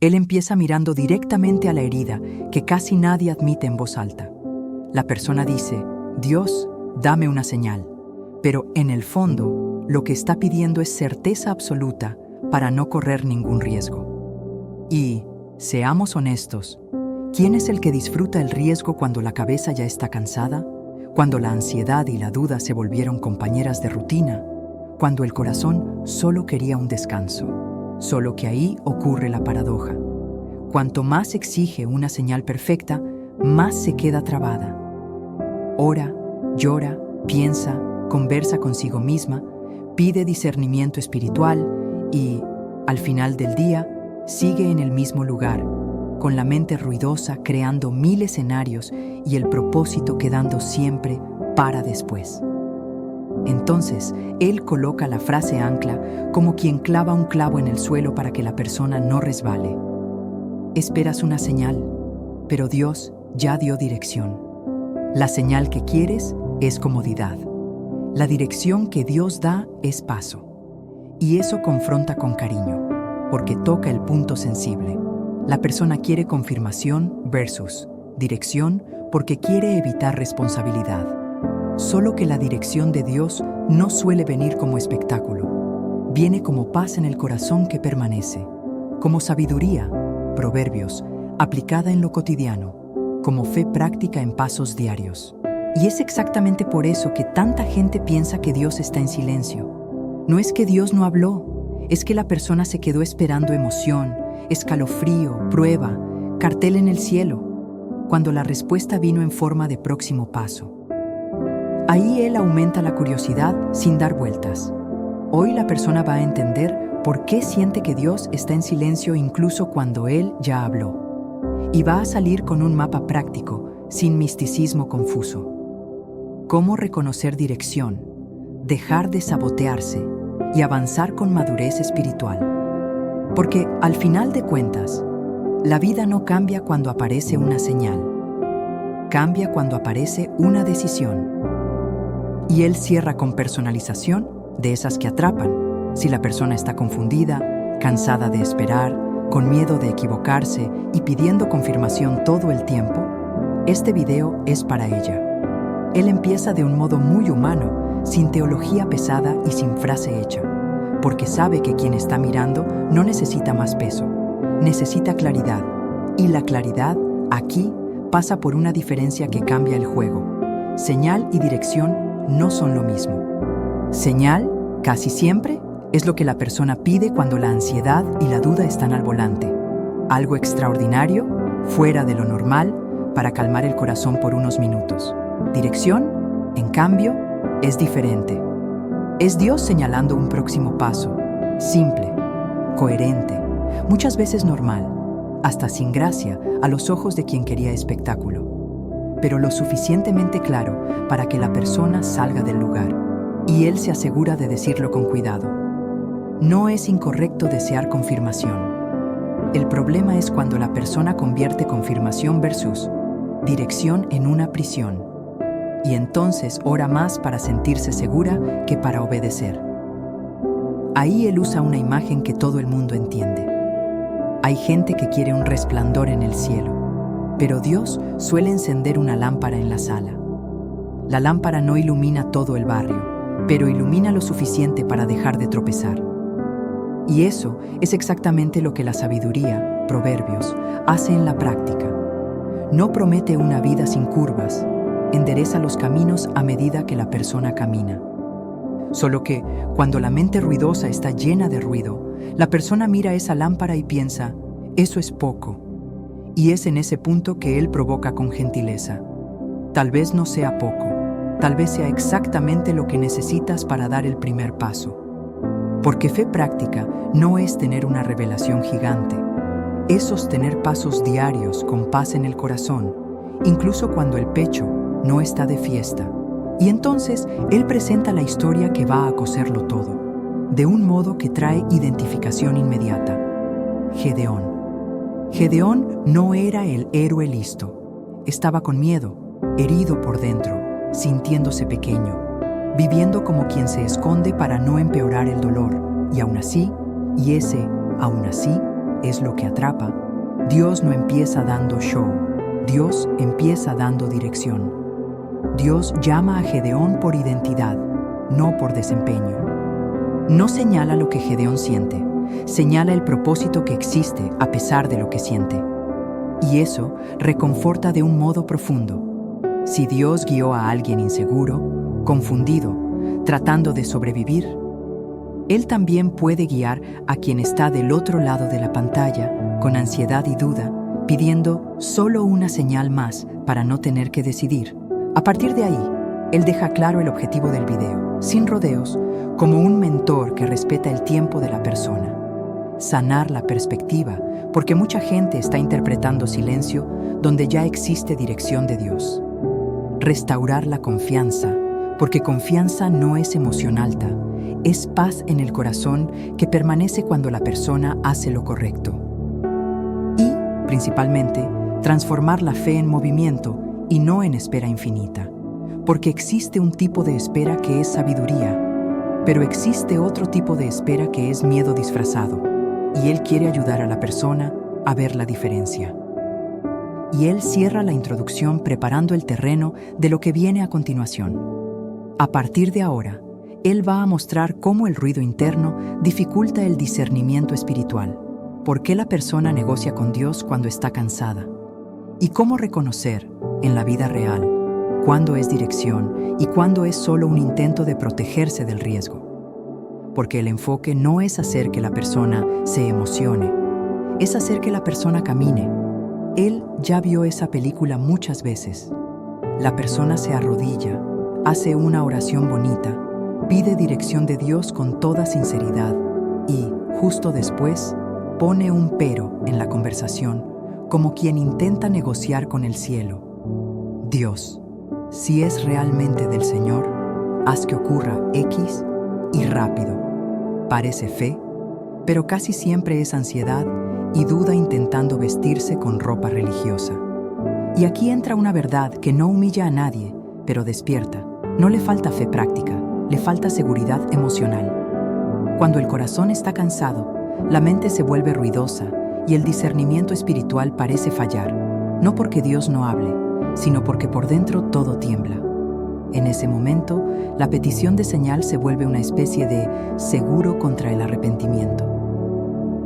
Él empieza mirando directamente a la herida que casi nadie admite en voz alta. La persona dice, Dios, dame una señal. Pero en el fondo, lo que está pidiendo es certeza absoluta para no correr ningún riesgo. Y, seamos honestos, ¿quién es el que disfruta el riesgo cuando la cabeza ya está cansada? Cuando la ansiedad y la duda se volvieron compañeras de rutina, cuando el corazón solo quería un descanso. Solo que ahí ocurre la paradoja. Cuanto más exige una señal perfecta, más se queda trabada. Ora, llora, piensa, conversa consigo misma, pide discernimiento espiritual y, al final del día, sigue en el mismo lugar, con la mente ruidosa creando 1000 escenarios y el propósito quedando siempre para después. Entonces, él coloca la frase ancla como quien clava un clavo en el suelo para que la persona no resbale. Esperas una señal, pero Dios ya dio dirección. La señal que quieres es comodidad. La dirección que Dios da es paso. Y eso confronta con cariño, porque toca el punto sensible. La persona quiere confirmación versus dirección porque quiere evitar responsabilidad. Solo que la dirección de Dios no suele venir como espectáculo. Viene como paz en el corazón que permanece, como sabiduría, proverbios, aplicada en lo cotidiano, como fe práctica en pasos diarios. Y es exactamente por eso que tanta gente piensa que Dios está en silencio. No es que Dios no habló, es que la persona se quedó esperando emoción, escalofrío, prueba, cartel en el cielo, cuando la respuesta vino en forma de próximo paso. Ahí él aumenta la curiosidad sin dar vueltas. Hoy la persona va a entender por qué siente que Dios está en silencio incluso cuando él ya habló. Y va a salir con un mapa práctico, sin misticismo confuso. Cómo reconocer dirección, dejar de sabotearse y avanzar con madurez espiritual. Porque, al final de cuentas, la vida no cambia cuando aparece una señal. Cambia cuando aparece una decisión. Y él cierra con personalización, de esas que atrapan. Si la persona está confundida, cansada de esperar, con miedo de equivocarse y pidiendo confirmación todo el tiempo, este video es para ella. Él empieza de un modo muy humano, sin teología pesada y sin frase hecha, porque sabe que quien está mirando no necesita más peso, necesita claridad. Y la claridad, aquí, pasa por una diferencia que cambia el juego. Señal y dirección no son lo mismo. Señal, casi siempre, es lo que la persona pide cuando la ansiedad y la duda están al volante. Algo extraordinario, fuera de lo normal, para calmar el corazón por unos minutos. Dirección, en cambio, es diferente. Es Dios señalando un próximo paso, simple, coherente, muchas veces normal, hasta sin gracia a los ojos de quien quería espectáculo, pero lo suficientemente claro para que la persona salga del lugar, y él se asegura de decirlo con cuidado. No es incorrecto desear confirmación. El problema es cuando la persona convierte confirmación versus dirección en una prisión, y entonces ora más para sentirse segura que para obedecer. Ahí él usa una imagen que todo el mundo entiende. Hay gente que quiere un resplandor en el cielo, pero Dios suele encender una lámpara en la sala. La lámpara no ilumina todo el barrio, pero ilumina lo suficiente para dejar de tropezar. Y eso es exactamente lo que la sabiduría, proverbios, hace en la práctica. No promete una vida sin curvas, endereza los caminos a medida que la persona camina. Solo que, cuando la mente ruidosa está llena de ruido, la persona mira esa lámpara y piensa, eso es poco. Y es en ese punto que él provoca con gentileza. Tal vez no sea poco, tal vez sea exactamente lo que necesitas para dar el primer paso. Porque fe práctica no es tener una revelación gigante, es sostener pasos diarios con paz en el corazón, incluso cuando el pecho no está de fiesta. Y entonces él presenta la historia que va a coserlo todo, de un modo que trae identificación inmediata. Gedeón. Gedeón no era el héroe listo. Estaba con miedo, herido por dentro, sintiéndose pequeño, viviendo como quien se esconde para no empeorar el dolor. Y aún así, es lo que atrapa, Dios no empieza dando show, Dios empieza dando dirección. Dios llama a Gedeón por identidad, no por desempeño. No señala lo que Gedeón siente, señala el propósito que existe a pesar de lo que siente. Y eso reconforta de un modo profundo. Si Dios guió a alguien inseguro, confundido, tratando de sobrevivir, Él también puede guiar a quien está del otro lado de la pantalla, con ansiedad y duda, pidiendo solo una señal más para no tener que decidir. A partir de ahí, Él deja claro el objetivo del video, sin rodeos, como un mentor que respeta el tiempo de la persona. Sanar la perspectiva, porque mucha gente está interpretando silencio donde ya existe dirección de Dios. Restaurar la confianza, porque confianza no es emoción alta, es paz en el corazón que permanece cuando la persona hace lo correcto. Y, principalmente, transformar la fe en movimiento y no en espera infinita, porque existe un tipo de espera que es sabiduría, pero existe otro tipo de espera que es miedo disfrazado, y Él quiere ayudar a la persona a ver la diferencia. Y Él cierra la introducción preparando el terreno de lo que viene a continuación. A partir de ahora, Él va a mostrar cómo el ruido interno dificulta el discernimiento espiritual, por qué la persona negocia con Dios cuando está cansada, y cómo reconocer, en la vida real, cuándo es dirección y cuándo es solo un intento de protegerse del riesgo. Porque el enfoque no es hacer que la persona se emocione, es hacer que la persona camine. Él ya vio esa película muchas veces. La persona se arrodilla, hace una oración bonita, pide dirección de Dios con toda sinceridad y, justo después, pone un pero en la conversación, como quien intenta negociar con el cielo. Dios, si es realmente del Señor, haz que ocurra X y rápido. Parece fe, pero casi siempre es ansiedad y duda intentando vestirse con ropa religiosa. Y aquí entra una verdad que no humilla a nadie, pero despierta. No le falta fe práctica, le falta seguridad emocional. Cuando el corazón está cansado, la mente se vuelve ruidosa y el discernimiento espiritual parece fallar, no porque Dios no hable, sino porque por dentro todo tiembla. En ese momento, la petición de señal se vuelve una especie de seguro contra el arrepentimiento.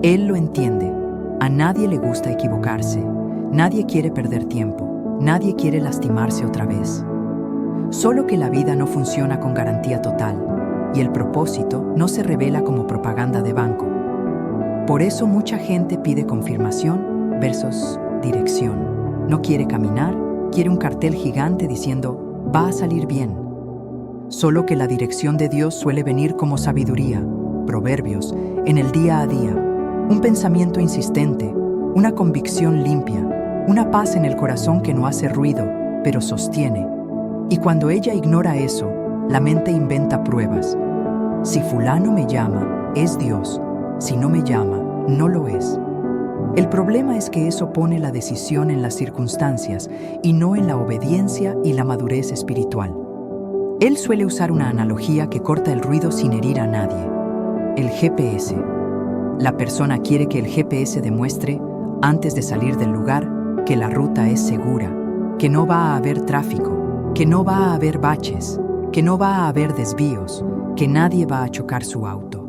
Él lo entiende. A nadie le gusta equivocarse. Nadie quiere perder tiempo. Nadie quiere lastimarse otra vez. Solo que la vida no funciona con garantía total y el propósito no se revela como propaganda de banco. Por eso mucha gente pide confirmación versus dirección. No quiere caminar, quiere un cartel gigante diciendo, va a salir bien. Solo que la dirección de Dios suele venir como sabiduría, proverbios, en el día a día, un pensamiento insistente, una convicción limpia, una paz en el corazón que no hace ruido, pero sostiene. Y cuando ella ignora eso, la mente inventa pruebas. Si fulano me llama, es Dios. Si no me llama, no lo es. El problema es que eso pone la decisión en las circunstancias y no en la obediencia y la madurez espiritual. Él suele usar una analogía que corta el ruido sin herir a nadie. El GPS. La persona quiere que el GPS demuestre, antes de salir del lugar, que la ruta es segura, que no va a haber tráfico, que no va a haber baches, que no va a haber desvíos, que nadie va a chocar su auto.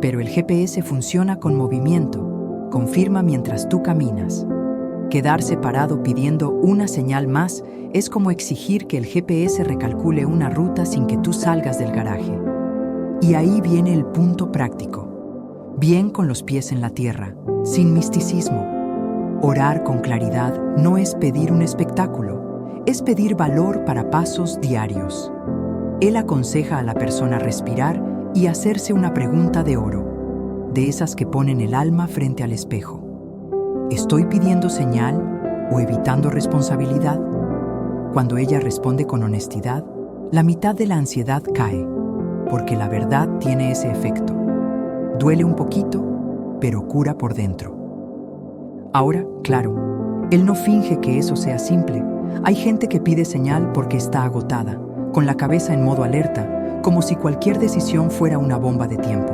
Pero el GPS funciona con movimiento. Confirma mientras tú caminas. Quedarse parado pidiendo una señal más es como exigir que el GPS recalcule una ruta sin que tú salgas del garaje. Y ahí viene el punto práctico. Bien con los pies en la tierra, sin misticismo. Orar con claridad no es pedir un espectáculo, es pedir valor para pasos diarios. Él aconseja a la persona respirar y hacerse una pregunta de oro, de esas que ponen el alma frente al espejo. ¿Estoy pidiendo señal o evitando responsabilidad? Cuando ella responde con honestidad, la mitad de la ansiedad cae, porque la verdad tiene ese efecto. Duele un poquito, pero cura por dentro. Ahora, claro, él no finge que eso sea simple. Hay gente que pide señal porque está agotada, con la cabeza en modo alerta, como si cualquier decisión fuera una bomba de tiempo.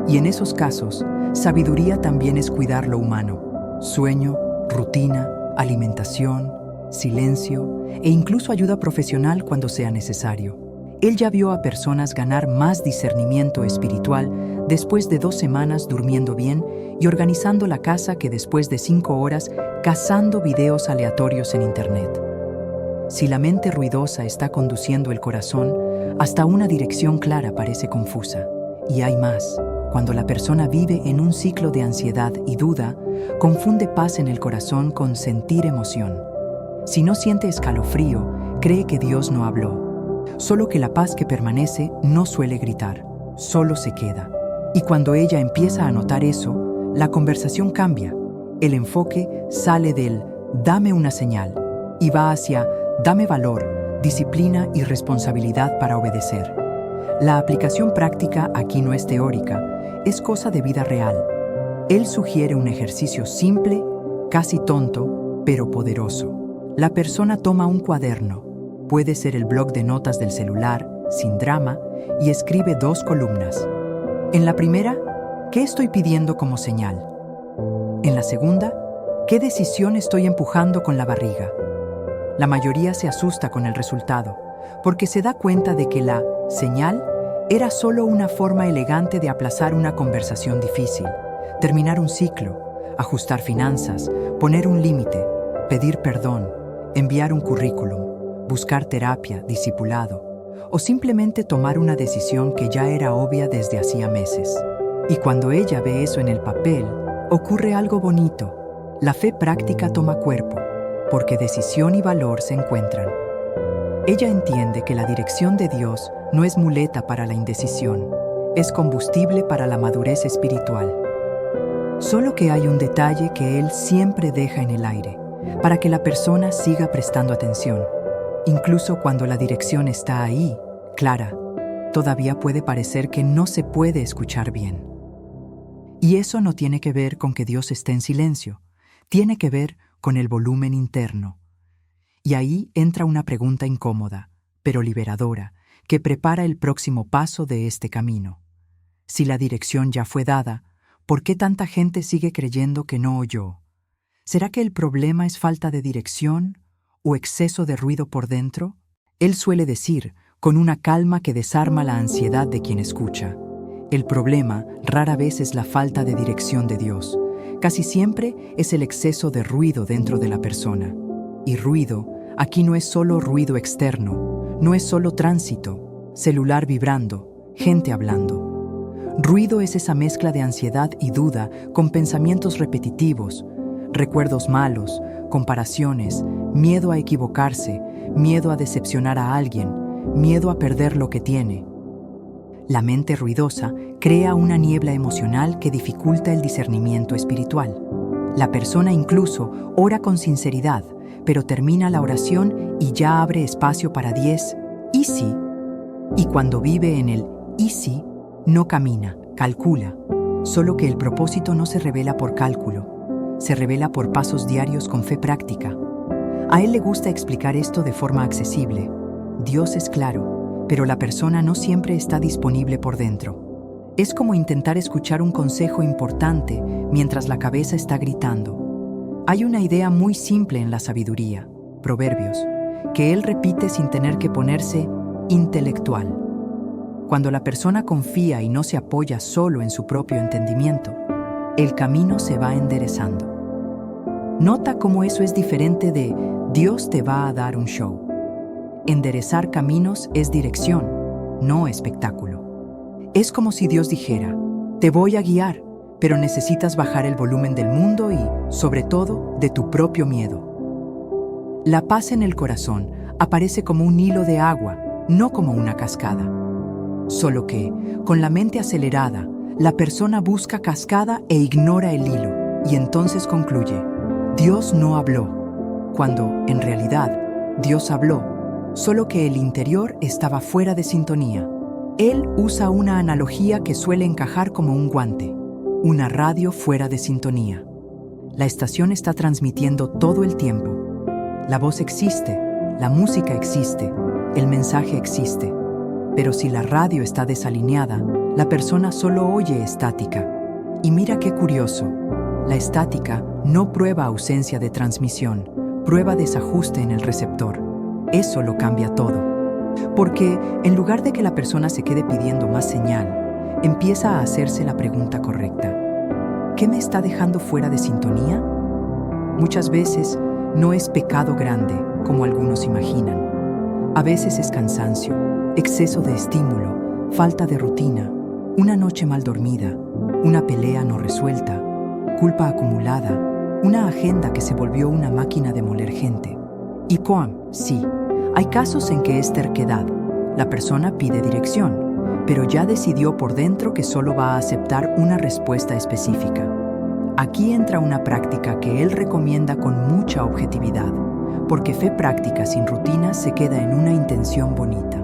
Y en esos casos, sabiduría también es cuidar lo humano: sueño, rutina, alimentación, silencio e incluso ayuda profesional cuando sea necesario. Él ya vio a personas ganar más discernimiento espiritual después de 2 semanas durmiendo bien y organizando la casa que después de 5 horas cazando videos aleatorios en Internet. Si la mente ruidosa está conduciendo el corazón, hasta una dirección clara parece confusa. Y hay más. Cuando la persona vive en un ciclo de ansiedad y duda, confunde paz en el corazón con sentir emoción. Si no siente escalofrío, cree que Dios no habló. Solo que la paz que permanece no suele gritar, solo se queda. Y cuando ella empieza a notar eso, la conversación cambia. El enfoque sale del "dame una señal" y va hacia "dame valor, disciplina y responsabilidad para obedecer". La aplicación práctica aquí no es teórica, es cosa de vida real. Él sugiere un ejercicio simple, casi tonto, pero poderoso. La persona toma un cuaderno, puede ser el bloc de notas del celular, sin drama, y escribe 2 columnas. En la primera, ¿qué estoy pidiendo como señal? En la segunda, ¿qué decisión estoy empujando con la barriga? La mayoría se asusta con el resultado, porque se da cuenta de que la señal era solo una forma elegante de aplazar una conversación difícil, terminar un ciclo, ajustar finanzas, poner un límite, pedir perdón, enviar un currículum, buscar terapia, discipulado, o simplemente tomar una decisión que ya era obvia desde hacía meses. Y cuando ella ve eso en el papel, ocurre algo bonito. La fe práctica toma cuerpo, porque decisión y valor se encuentran. Ella entiende que la dirección de Dios no es muleta para la indecisión, es combustible para la madurez espiritual. Solo que hay un detalle que Él siempre deja en el aire, para que la persona siga prestando atención. Incluso cuando la dirección está ahí, clara, todavía puede parecer que no se puede escuchar bien. Y eso no tiene que ver con que Dios esté en silencio, tiene que ver con el volumen interno. Y ahí entra una pregunta incómoda, pero liberadora, que prepara el próximo paso de este camino. Si la dirección ya fue dada, ¿por qué tanta gente sigue creyendo que no oyó? ¿Será que el problema es falta de dirección o exceso de ruido por dentro? Él suele decir, con una calma que desarma la ansiedad de quien escucha: el problema rara vez es la falta de dirección de Dios. Casi siempre es el exceso de ruido dentro de la persona. Y ruido, aquí no es solo ruido externo, no es solo tránsito, celular vibrando, gente hablando. Ruido es esa mezcla de ansiedad y duda con pensamientos repetitivos, recuerdos malos, comparaciones, miedo a equivocarse, miedo a decepcionar a alguien, miedo a perder lo que tiene. La mente ruidosa crea una niebla emocional que dificulta el discernimiento espiritual. La persona incluso ora con sinceridad, pero termina la oración y ya abre espacio para 10 "y si". Y cuando vive en el "y si", no camina, calcula. Solo que el propósito no se revela por cálculo, se revela por pasos diarios con fe práctica. A él le gusta explicar esto de forma accesible. Dios es claro, pero la persona no siempre está disponible por dentro. Es como intentar escuchar un consejo importante mientras la cabeza está gritando. Hay una idea muy simple en la sabiduría, Proverbios, que él repite sin tener que ponerse intelectual. Cuando la persona confía y no se apoya solo en su propio entendimiento, el camino se va enderezando. Nota cómo eso es diferente de Dios te va a dar un show. Enderezar caminos es dirección, no espectáculo. Es como si Dios dijera, te voy a guiar, pero necesitas bajar el volumen del mundo y, sobre todo, de tu propio miedo. La paz en el corazón aparece como un hilo de agua, no como una cascada. Solo que, con la mente acelerada, la persona busca cascada e ignora el hilo, y entonces concluye, Dios no habló, cuando, en realidad, Dios habló, solo que el interior estaba fuera de sintonía. Él usa una analogía que suele encajar como un guante, una radio fuera de sintonía. La estación está transmitiendo todo el tiempo. La voz existe, la música existe, el mensaje existe. Pero si la radio está desalineada, La persona solo oye estática. Y mira qué curioso, la estática no prueba ausencia de transmisión, prueba desajuste en el receptor. Eso lo cambia todo. Porque en lugar de que la persona se quede pidiendo más señal, empieza a hacerse la pregunta correcta. ¿Qué me está dejando fuera de sintonía? Muchas veces no es pecado grande, como algunos imaginan. A veces es cansancio, exceso de estímulo, falta de rutina, una noche mal dormida, una pelea no resuelta, culpa acumulada, una agenda que se volvió una máquina de moler gente. Y sí, hay casos en que es terquedad. La persona pide dirección, pero ya decidió por dentro que solo va a aceptar una respuesta específica. Aquí entra una práctica que él recomienda con mucha objetividad, porque fe práctica sin rutina se queda en una intención bonita.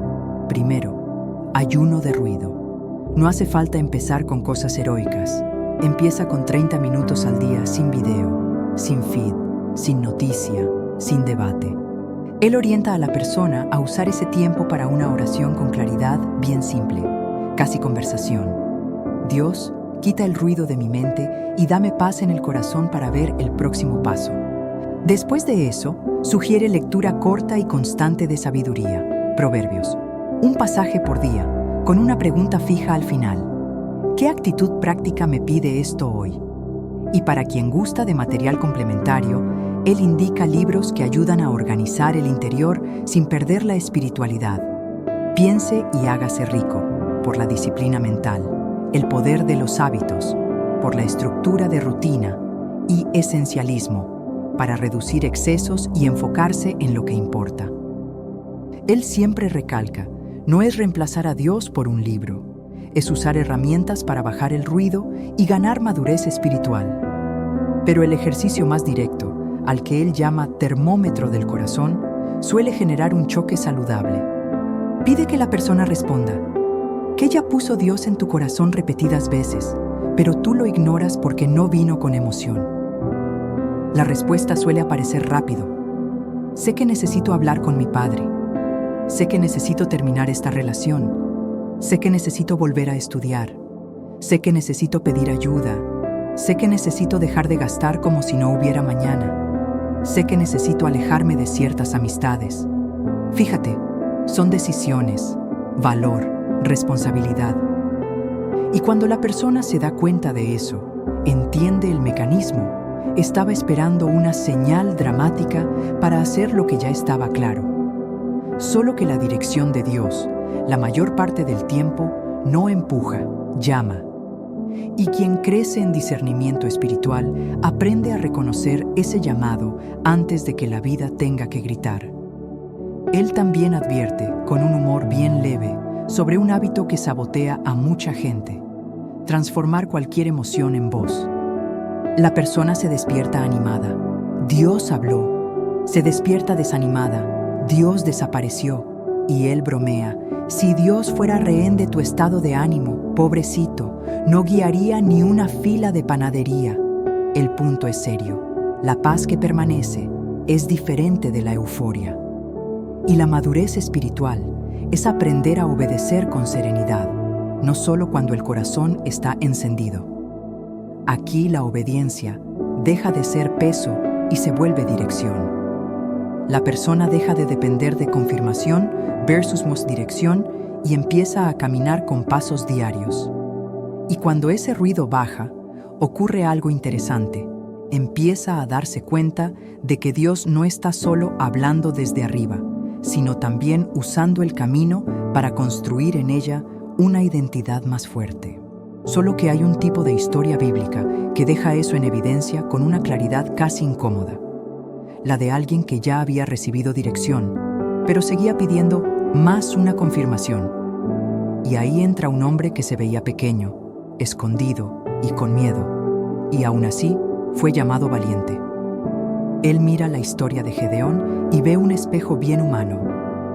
Primero, ayuno de ruido. No hace falta empezar con cosas heroicas. Empieza con 30 minutos al día sin video, sin feed, sin noticia, sin debate. Él orienta a la persona a usar ese tiempo para una oración con claridad bien simple, casi conversación. Dios, quita el ruido de mi mente y dame paz en el corazón para ver el próximo paso. Después de eso, sugiere lectura corta y constante de sabiduría, Proverbios. Un pasaje por día, con una pregunta fija al final. ¿Qué actitud práctica me pide esto hoy? Y para quien gusta de material complementario, él indica libros que ayudan a organizar el interior sin perder la espiritualidad. Piense y hágase rico, por la disciplina mental, el poder de los hábitos, por la estructura de rutina y esencialismo, para reducir excesos y enfocarse en lo que importa. Él siempre recalca, no es reemplazar a Dios por un libro, es usar herramientas para bajar el ruido y ganar madurez espiritual. Pero el ejercicio más directo, al que él llama termómetro del corazón, suele generar un choque saludable. Pide que la persona responda, ¿qué ya puso Dios en tu corazón repetidas veces, pero tú lo ignoras porque no vino con emoción? La respuesta suele aparecer rápido. Sé que necesito hablar con mi padre. Sé que necesito terminar esta relación. Sé que necesito volver a estudiar. Sé que necesito pedir ayuda. Sé que necesito dejar de gastar como si no hubiera mañana. Sé que necesito alejarme de ciertas amistades. Fíjate, son decisiones, valor, responsabilidad. Y cuando la persona se da cuenta de eso, entiende el mecanismo, estaba esperando una señal dramática para hacer lo que ya estaba claro. Solo que la dirección de Dios, la mayor parte del tiempo, no empuja, llama. Y quien crece en discernimiento espiritual aprende a reconocer ese llamado antes de que la vida tenga que gritar. Él también advierte, con un humor bien leve, sobre un hábito que sabotea a mucha gente: transformar cualquier emoción en voz. La persona se despierta animada. Dios habló. Se despierta desanimada. Dios desapareció. Y él bromea: si Dios fuera rehén de tu estado de ánimo, pobrecito, no guiaría ni una fila de panadería. El punto es serio. La paz que permanece es diferente de la euforia. Y la madurez espiritual es aprender a obedecer con serenidad, no solo cuando el corazón está encendido. Aquí la obediencia deja de ser peso y se vuelve dirección. La persona deja de depender de confirmación versus dirección y empieza a caminar con pasos diarios. Y cuando ese ruido baja, ocurre algo interesante. Empieza a darse cuenta de que Dios no está solo hablando desde arriba, sino también usando el camino para construir en ella una identidad más fuerte. Solo que hay un tipo de historia bíblica que deja eso en evidencia con una claridad casi incómoda. La de alguien que ya había recibido dirección, pero seguía pidiendo más una confirmación. Y ahí entra un hombre que se veía pequeño, escondido y con miedo, y aún así fue llamado valiente. Él mira la historia de Gedeón y ve un espejo bien humano,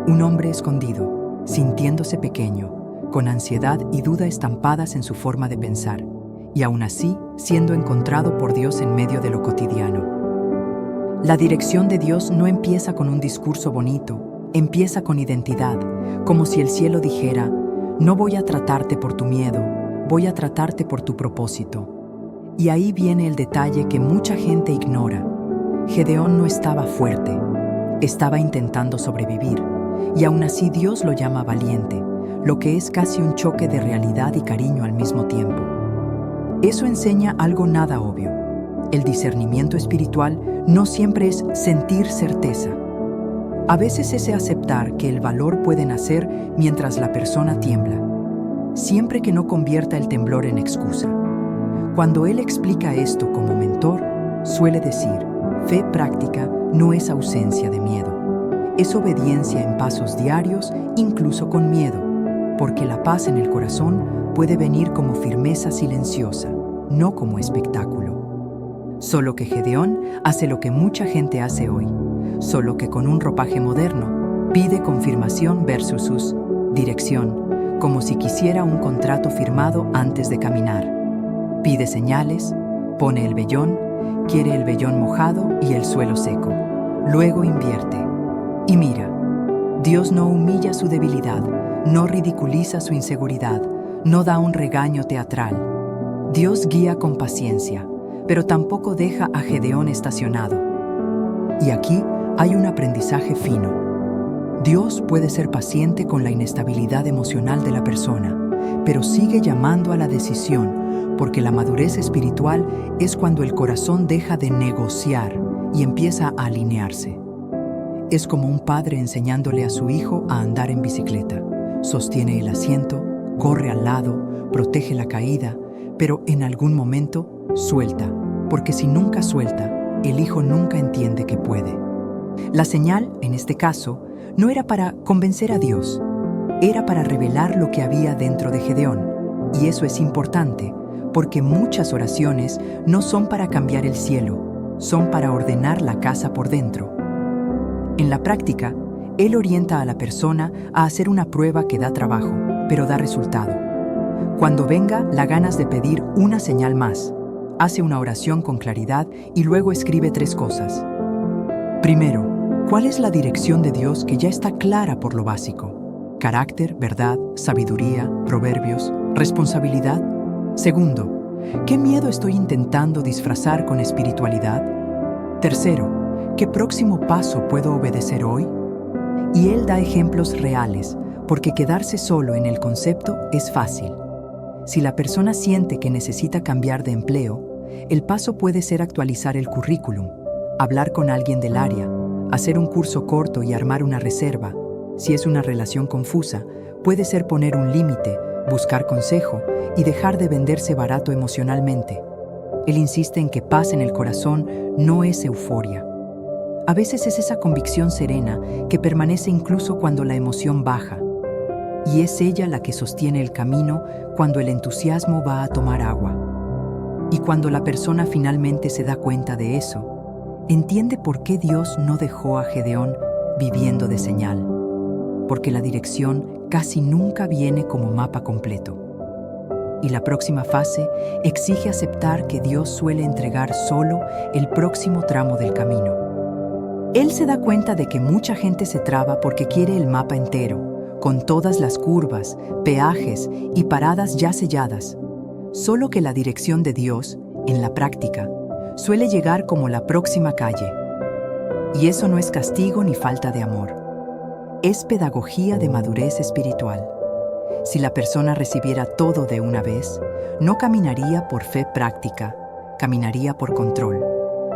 un hombre escondido, sintiéndose pequeño, con ansiedad y duda estampadas en su forma de pensar, y aún así siendo encontrado por Dios en medio de lo cotidiano. La dirección de Dios no empieza con un discurso bonito, empieza con identidad, como si el cielo dijera: No voy a tratarte por tu miedo, voy a tratarte por tu propósito. Y ahí viene el detalle que mucha gente ignora. Gedeón no estaba fuerte, estaba intentando sobrevivir, y aún así Dios lo llama valiente, lo que es casi un choque de realidad y cariño al mismo tiempo. Eso enseña algo nada obvio. El discernimiento espiritual no siempre es sentir certeza. A veces es aceptar que el valor puede nacer mientras la persona tiembla, siempre que no convierta el temblor en excusa. Cuando él explica esto como mentor, suele decir, fe práctica no es ausencia de miedo, es obediencia en pasos diarios, incluso con miedo, porque la paz en el corazón puede venir como firmeza silenciosa, no como espectáculo. Solo que Gedeón hace lo que mucha gente hace hoy, solo que con un ropaje moderno, pide confirmación versus sus dirección, como si quisiera un contrato firmado antes de caminar. Pide señales, pone el vellón, quiere el vellón mojado y el suelo seco. Luego invierte. Y mira, Dios no humilla su debilidad, no ridiculiza su inseguridad, no da un regaño teatral. Dios guía con paciencia, pero tampoco deja a Gedeón estacionado. Y aquí hay un aprendizaje fino. Dios puede ser paciente con la inestabilidad emocional de la persona, pero sigue llamando a la decisión, porque la madurez espiritual es cuando el corazón deja de negociar y empieza a alinearse. Es como un padre enseñándole a su hijo a andar en bicicleta. Sostiene el asiento, corre al lado, protege la caída, pero en algún momento suelta, porque si nunca suelta, el hijo nunca entiende que puede. La señal, en este caso, no era para convencer a Dios, era para revelar lo que había dentro de Gedeón. Y eso es importante, porque muchas oraciones no son para cambiar el cielo, son para ordenar la casa por dentro. En la práctica, Él orienta a la persona a hacer una prueba que da trabajo, pero da resultado. Cuando venga la ganas de pedir una señal más, hace una oración con claridad y luego escribe 3 cosas. Primero, ¿cuál es la dirección de Dios que ya está clara por lo básico? Carácter, verdad, sabiduría, proverbios, responsabilidad. Segundo, ¿qué miedo estoy intentando disfrazar con espiritualidad? Tercero, ¿qué próximo paso puedo obedecer hoy? Y él da ejemplos reales, porque quedarse solo en el concepto es fácil. Si la persona siente que necesita cambiar de empleo, el paso puede ser actualizar el currículum, hablar con alguien del área, hacer un curso corto y armar una reserva. Si es una relación confusa, puede ser poner un límite, buscar consejo y dejar de venderse barato emocionalmente. Él insiste en que paz en el corazón no es euforia. A veces es esa convicción serena que permanece incluso cuando la emoción baja. Y es ella la que sostiene el camino cuando el entusiasmo va a tomar agua. Y cuando la persona finalmente se da cuenta de eso, entiende por qué Dios no dejó a Gedeón viviendo de señal. Porque la dirección casi nunca viene como mapa completo. Y la próxima fase exige aceptar que Dios suele entregar solo el próximo tramo del camino. Él se da cuenta de que mucha gente se traba porque quiere el mapa entero, con todas las curvas, peajes y paradas ya selladas. Solo que la dirección de Dios, en la práctica, suele llegar como la próxima calle. Y eso no es castigo ni falta de amor. Es pedagogía de madurez espiritual. Si la persona recibiera todo de una vez, no caminaría por fe práctica, caminaría por control.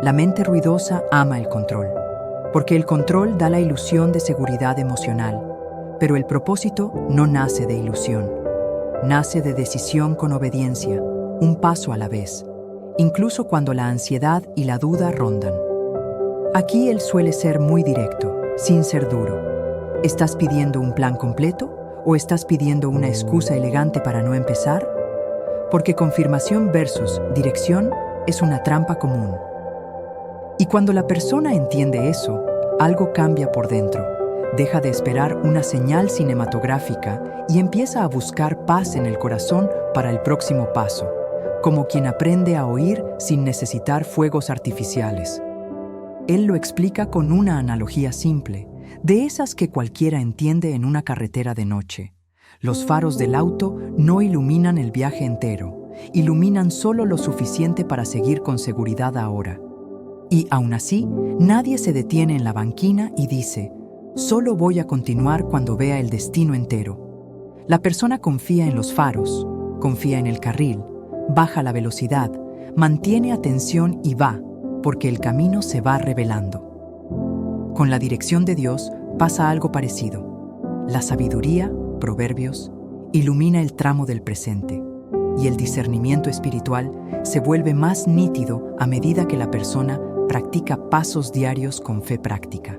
La mente ruidosa ama el control, porque el control da la ilusión de seguridad emocional, pero el propósito no nace de ilusión. Nace de decisión con obediencia, un paso a la vez, incluso cuando la ansiedad y la duda rondan. Aquí él suele ser muy directo, sin ser duro. ¿Estás pidiendo un plan completo o estás pidiendo una excusa elegante para no empezar? Porque confirmación versus dirección es una trampa común. Y cuando la persona entiende eso, algo cambia por dentro. Deja de esperar una señal cinematográfica y empieza a buscar paz en el corazón para el próximo paso, como quien aprende a oír sin necesitar fuegos artificiales. Él lo explica con una analogía simple, de esas que cualquiera entiende en una carretera de noche. Los faros del auto no iluminan el viaje entero, iluminan solo lo suficiente para seguir con seguridad ahora. Y aún así, nadie se detiene en la banquina y dice, solo voy a continuar cuando vea el destino entero. La persona confía en los faros, confía en el carril, baja la velocidad, mantiene atención y va, porque el camino se va revelando. Con la dirección de Dios pasa algo parecido. La sabiduría, Proverbios, ilumina el tramo del presente, y el discernimiento espiritual se vuelve más nítido a medida que la persona practica pasos diarios con fe práctica.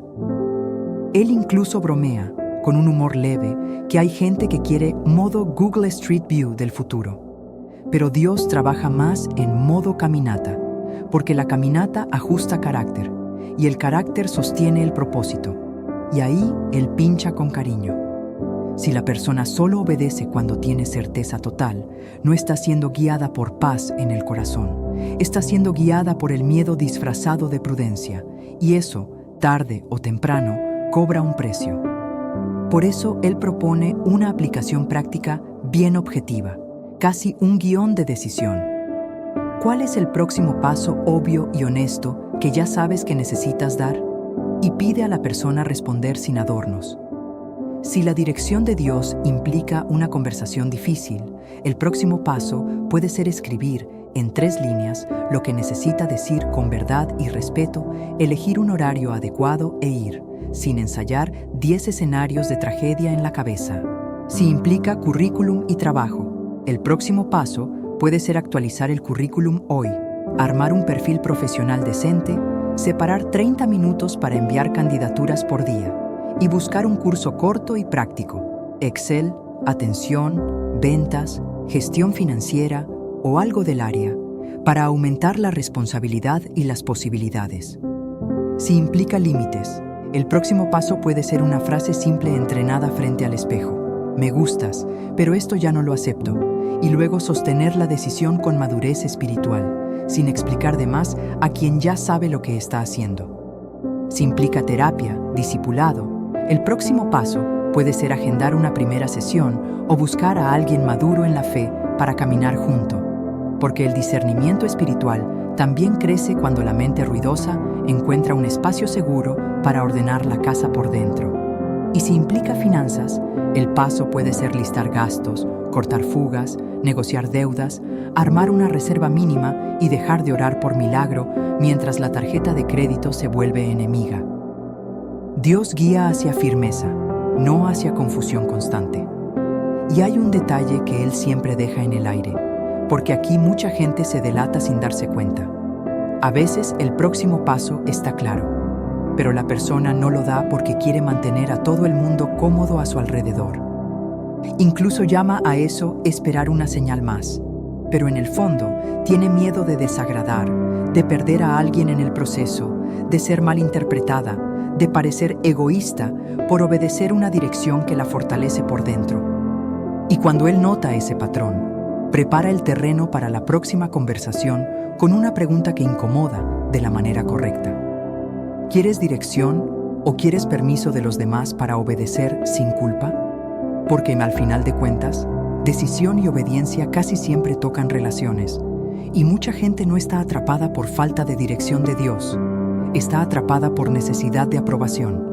Él incluso bromea, con un humor leve, que hay gente que quiere modo Google Street View del futuro. Pero Dios trabaja más en modo caminata, porque la caminata ajusta carácter, y el carácter sostiene el propósito, y ahí Él pincha con cariño. Si la persona solo obedece cuando tiene certeza total, no está siendo guiada por paz en el corazón, está siendo guiada por el miedo disfrazado de prudencia, y eso, tarde o temprano, cobra un precio. Por eso Él propone una aplicación práctica bien objetiva, casi un guión de decisión. ¿Cuál es el próximo paso obvio y honesto que ya sabes que necesitas dar? Y pide a la persona responder sin adornos. Si la dirección de Dios implica una conversación difícil, el próximo paso puede ser escribir en 3 líneas lo que necesita decir con verdad y respeto, elegir un horario adecuado e ir, sin ensayar 10 escenarios de tragedia en la cabeza. Si implica currículum y trabajo, el próximo paso puede ser actualizar el currículum hoy, armar un perfil profesional decente, separar 30 minutos para enviar candidaturas por día, y buscar un curso corto y práctico, Excel, atención, ventas, gestión financiera o algo del área, para aumentar la responsabilidad y las posibilidades. Si implica límites, el próximo paso puede ser una frase simple entrenada frente al espejo. Me gustas, pero esto ya no lo acepto, y luego sostener la decisión con madurez espiritual, sin explicar de más a quien ya sabe lo que está haciendo. Si implica terapia, discipulado, el próximo paso puede ser agendar una primera sesión o buscar a alguien maduro en la fe para caminar junto, porque el discernimiento espiritual también crece cuando la mente ruidosa encuentra un espacio seguro para ordenar la casa por dentro. Y si implica finanzas, el paso puede ser listar gastos, cortar fugas, negociar deudas, armar una reserva mínima y dejar de orar por milagro mientras la tarjeta de crédito se vuelve enemiga. Dios guía hacia firmeza, no hacia confusión constante. Y hay un detalle que Él siempre deja en el aire, porque aquí mucha gente se delata sin darse cuenta. A veces el próximo paso está claro, pero la persona no lo da porque quiere mantener a todo el mundo cómodo a su alrededor. Incluso llama a eso esperar una señal más, pero en el fondo tiene miedo de desagradar, de perder a alguien en el proceso, de ser malinterpretada, de parecer egoísta por obedecer una dirección que la fortalece por dentro. Y cuando él nota ese patrón, prepara el terreno para la próxima conversación con una pregunta que incomoda de la manera correcta. ¿Quieres dirección o quieres permiso de los demás para obedecer sin culpa? Porque al final de cuentas, decisión y obediencia casi siempre tocan relaciones, y mucha gente no está atrapada por falta de dirección de Dios, está atrapada por necesidad de aprobación.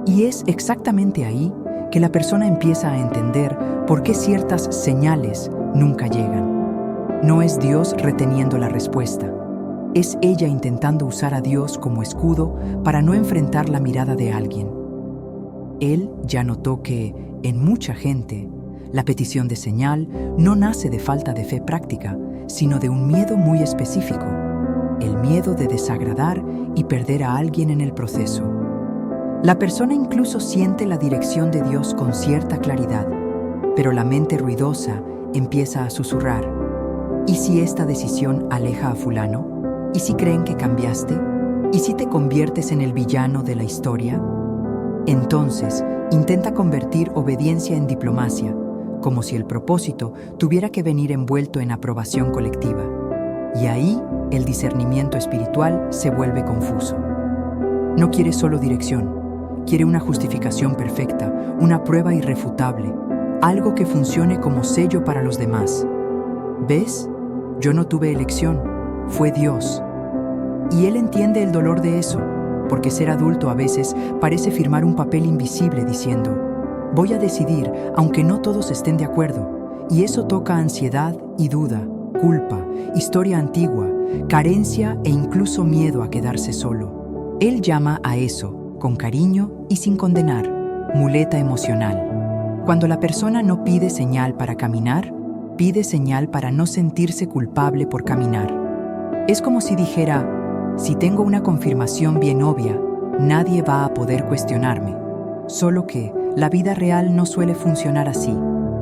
Y es exactamente ahí que la persona empieza a entender por qué ciertas señales nunca llegan. No es Dios reteniendo la respuesta, es ella intentando usar a Dios como escudo para no enfrentar la mirada de alguien. Él ya notó que, en mucha gente, la petición de señal no nace de falta de fe práctica, sino de un miedo muy específico, el miedo de desagradar y perder a alguien en el proceso. La persona incluso siente la dirección de Dios con cierta claridad, pero la mente ruidosa empieza a susurrar. ¿Y si esta decisión aleja a fulano? ¿Y si creen que cambiaste? ¿Y si te conviertes en el villano de la historia? Entonces, intenta convertir obediencia en diplomacia, como si el propósito tuviera que venir envuelto en aprobación colectiva. Y ahí, el discernimiento espiritual se vuelve confuso. No quiere solo dirección, quiere una justificación perfecta, una prueba irrefutable, algo que funcione como sello para los demás. ¿Ves? Yo no tuve elección, fue Dios. Y Él entiende el dolor de eso, porque ser adulto a veces parece firmar un papel invisible diciendo, voy a decidir aunque no todos estén de acuerdo, y eso toca ansiedad y duda, culpa, historia antigua, carencia e incluso miedo a quedarse solo. Él llama a eso, con cariño y sin condenar, muleta emocional. Cuando la persona no pide señal para caminar, pide señal para no sentirse culpable por caminar. Es como si dijera, si tengo una confirmación bien obvia, nadie va a poder cuestionarme. Solo que la vida real no suele funcionar así.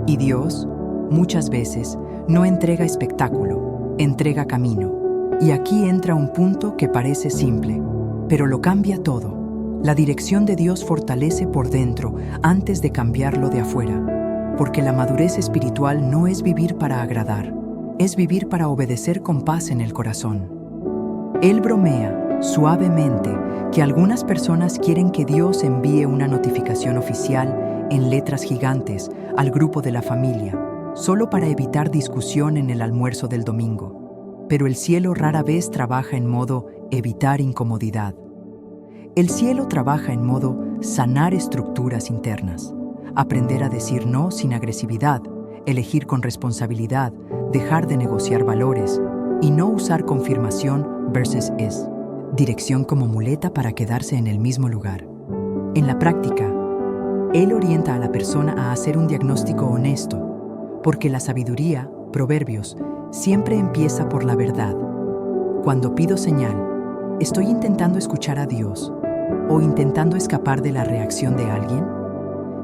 Y Dios, muchas veces, no entrega espectáculo, entrega camino. Y aquí entra un punto que parece simple, pero lo cambia todo. La dirección de Dios fortalece por dentro antes de cambiarlo de afuera, porque la madurez espiritual no es vivir para agradar, es vivir para obedecer con paz en el corazón. Él bromea, suavemente, que algunas personas quieren que Dios envíe una notificación oficial en letras gigantes al grupo de la familia, solo para evitar discusión en el almuerzo del domingo. Pero el cielo rara vez trabaja en modo evitar incomodidad. El cielo trabaja en modo sanar estructuras internas, aprender a decir no sin agresividad, elegir con responsabilidad, dejar de negociar valores y no usar confirmación versus es, dirección como muleta para quedarse en el mismo lugar. En la práctica, Él orienta a la persona a hacer un diagnóstico honesto, porque la sabiduría, Proverbios, siempre empieza por la verdad. Cuando pido señal, ¿estoy intentando escuchar a Dios o intentando escapar de la reacción de alguien?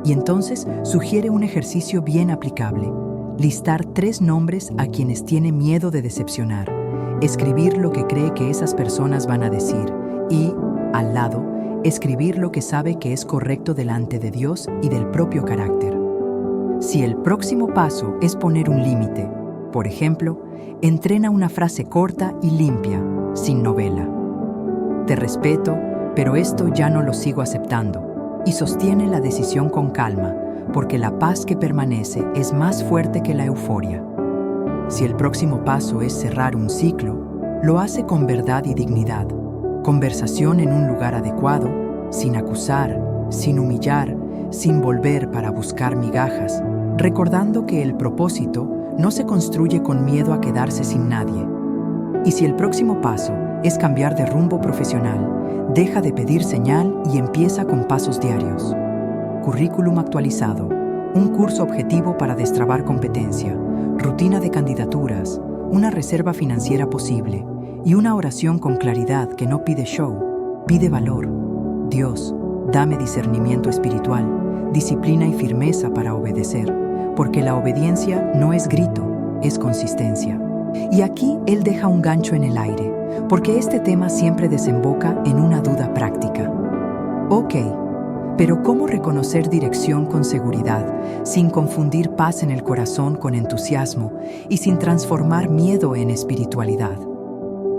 Y entonces sugiere un ejercicio bien aplicable: listar 3 nombres a quienes tiene miedo de decepcionar, escribir lo que cree que esas personas van a decir y, al lado, escribir lo que sabe que es correcto delante de Dios y del propio carácter. Si el próximo paso es poner un límite, por ejemplo, entrena una frase corta y limpia, sin novela. Te respeto, pero esto ya no lo sigo aceptando. Y sostiene la decisión con calma, porque la paz que permanece es más fuerte que la euforia. Si el próximo paso es cerrar un ciclo, lo hace con verdad y dignidad. Conversación en un lugar adecuado, sin acusar, sin humillar, sin volver para buscar migajas, recordando que el propósito no se construye con miedo a quedarse sin nadie. Y si el próximo paso es cambiar de rumbo profesional, deja de pedir señal y empieza con pasos diarios. Currículum actualizado, un curso objetivo para destrabar competencia, rutina de candidaturas, una reserva financiera posible y una oración con claridad que no pide show, pide valor. Dios, dame discernimiento espiritual, disciplina y firmeza para obedecer, porque la obediencia no es grito, es consistencia. Y aquí Él deja un gancho en el aire, porque este tema siempre desemboca en una duda práctica. Ok, pero ¿cómo reconocer dirección con seguridad, sin confundir paz en el corazón con entusiasmo y sin transformar miedo en espiritualidad?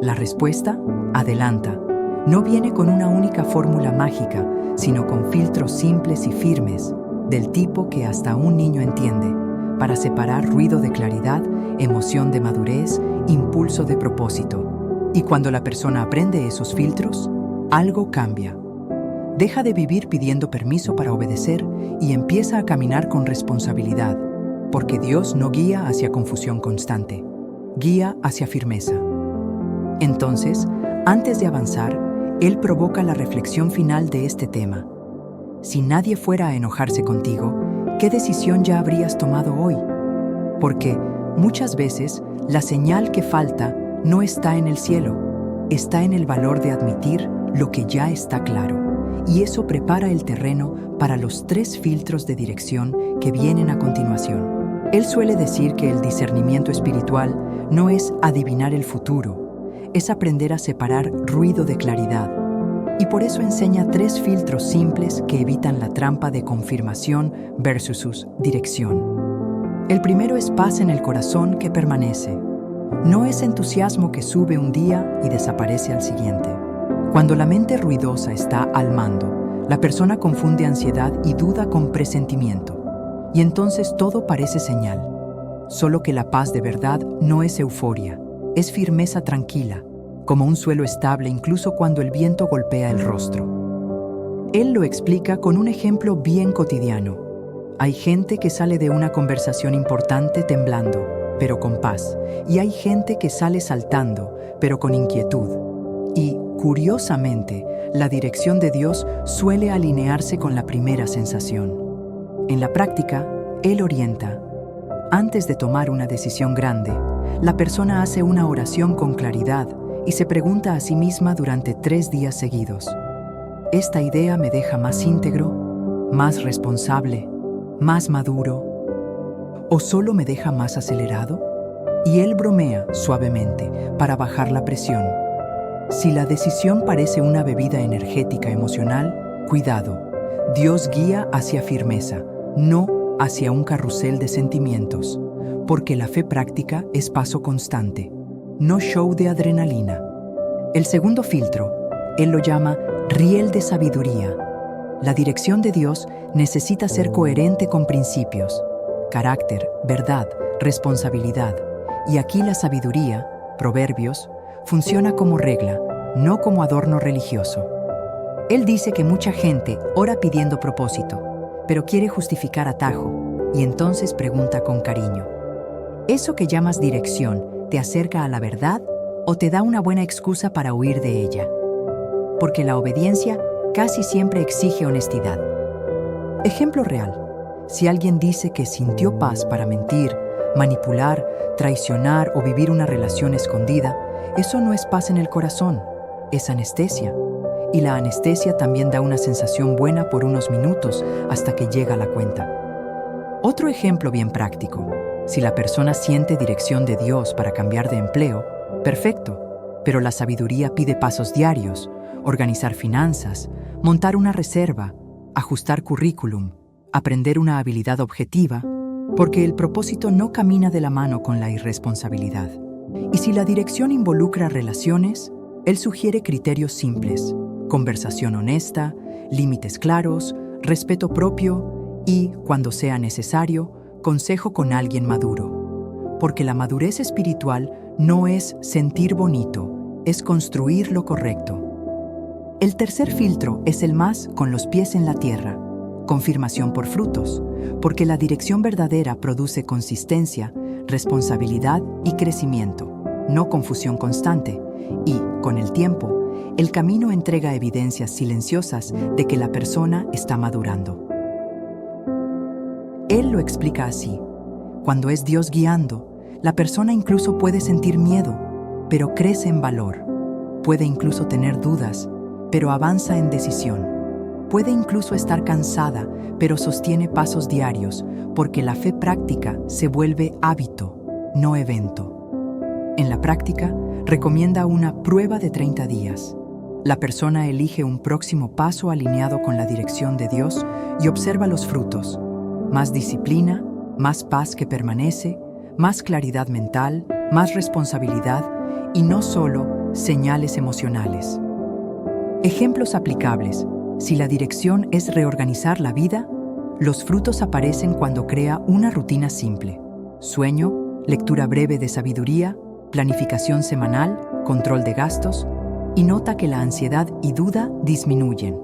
La respuesta, adelanta, no viene con una única fórmula mágica, sino con filtros simples y firmes, del tipo que hasta un niño entiende, para separar ruido de claridad, emoción de madurez, impulso de propósito. Y cuando la persona aprende esos filtros, algo cambia. Deja de vivir pidiendo permiso para obedecer y empieza a caminar con responsabilidad, porque Dios no guía hacia confusión constante, guía hacia firmeza. Entonces, antes de avanzar, Él provoca la reflexión final de este tema. Si nadie fuera a enojarse contigo, ¿qué decisión ya habrías tomado hoy? Porque muchas veces la señal que falta no está en el cielo, está en el valor de admitir lo que ya está claro. Y eso prepara el terreno para los 3 filtros de dirección que vienen a continuación. Él suele decir que el discernimiento espiritual no es adivinar el futuro, es aprender a separar ruido de claridad. Y por eso enseña 3 filtros simples que evitan la trampa de confirmación versus dirección. El primero es paz en el corazón que permanece. No es entusiasmo que sube un día y desaparece al siguiente. Cuando la mente ruidosa está al mando, la persona confunde ansiedad y duda con presentimiento. Y entonces todo parece señal. Solo que la paz de verdad no es euforia, es firmeza tranquila, como un suelo estable incluso cuando el viento golpea el rostro. Él lo explica con un ejemplo bien cotidiano. Hay gente que sale de una conversación importante temblando, pero con paz, y hay gente que sale saltando, pero con inquietud. Y, curiosamente, la dirección de Dios suele alinearse con la primera sensación. En la práctica, Él orienta. Antes de tomar una decisión grande, la persona hace una oración con claridad y se pregunta a sí misma durante 3 días seguidos: ¿esta idea me deja más íntegro, más responsable, más maduro, o solo me deja más acelerado? Y él bromea suavemente para bajar la presión. Si la decisión parece una bebida energética emocional, cuidado. Dios guía hacia firmeza, no hacia un carrusel de sentimientos, porque la fe práctica es paso constante, no show de adrenalina. El segundo filtro, él lo llama riel de sabiduría. La dirección de Dios necesita ser coherente con principios, carácter, verdad, responsabilidad. Y aquí la sabiduría, Proverbios, funciona como regla, no como adorno religioso. Él dice que mucha gente ora pidiendo propósito, pero quiere justificar atajo, y entonces pregunta con cariño: ¿eso que llamas dirección te acerca a la verdad o te da una buena excusa para huir de ella? Porque la obediencia casi siempre exige honestidad. Ejemplo real: si alguien dice que sintió paz para mentir, manipular, traicionar o vivir una relación escondida, eso no es paz en el corazón, es anestesia. Y la anestesia también da una sensación buena por unos minutos hasta que llega la cuenta. Otro ejemplo bien práctico: si la persona siente dirección de Dios para cambiar de empleo, perfecto, pero la sabiduría pide pasos diarios, organizar finanzas, montar una reserva, ajustar currículum, aprender una habilidad objetiva, porque el propósito no camina de la mano con la irresponsabilidad. Y si la dirección involucra relaciones, él sugiere criterios simples: conversación honesta, límites claros, respeto propio y, cuando sea necesario, consejo con alguien maduro. Porque la madurez espiritual no es sentir bonito, es construir lo correcto. El tercer filtro es el más con los pies en la tierra: confirmación por frutos, porque la dirección verdadera produce consistencia, responsabilidad y crecimiento, no confusión constante, y, con el tiempo, el camino entrega evidencias silenciosas de que la persona está madurando. Él lo explica así: cuando es Dios guiando, la persona incluso puede sentir miedo, pero crece en valor. Puede incluso tener dudas, pero avanza en decisión. Puede incluso estar cansada, pero sostiene pasos diarios, porque la fe práctica se vuelve hábito, no evento. En la práctica, recomienda una prueba de 30 días. La persona elige un próximo paso alineado con la dirección de Dios y observa los frutos: más disciplina, más paz que permanece, más claridad mental, más responsabilidad y no solo señales emocionales. Ejemplos aplicables: si la dirección es reorganizar la vida, los frutos aparecen cuando crea una rutina simple: sueño, lectura breve de sabiduría, planificación semanal, control de gastos, y nota que la ansiedad y duda disminuyen.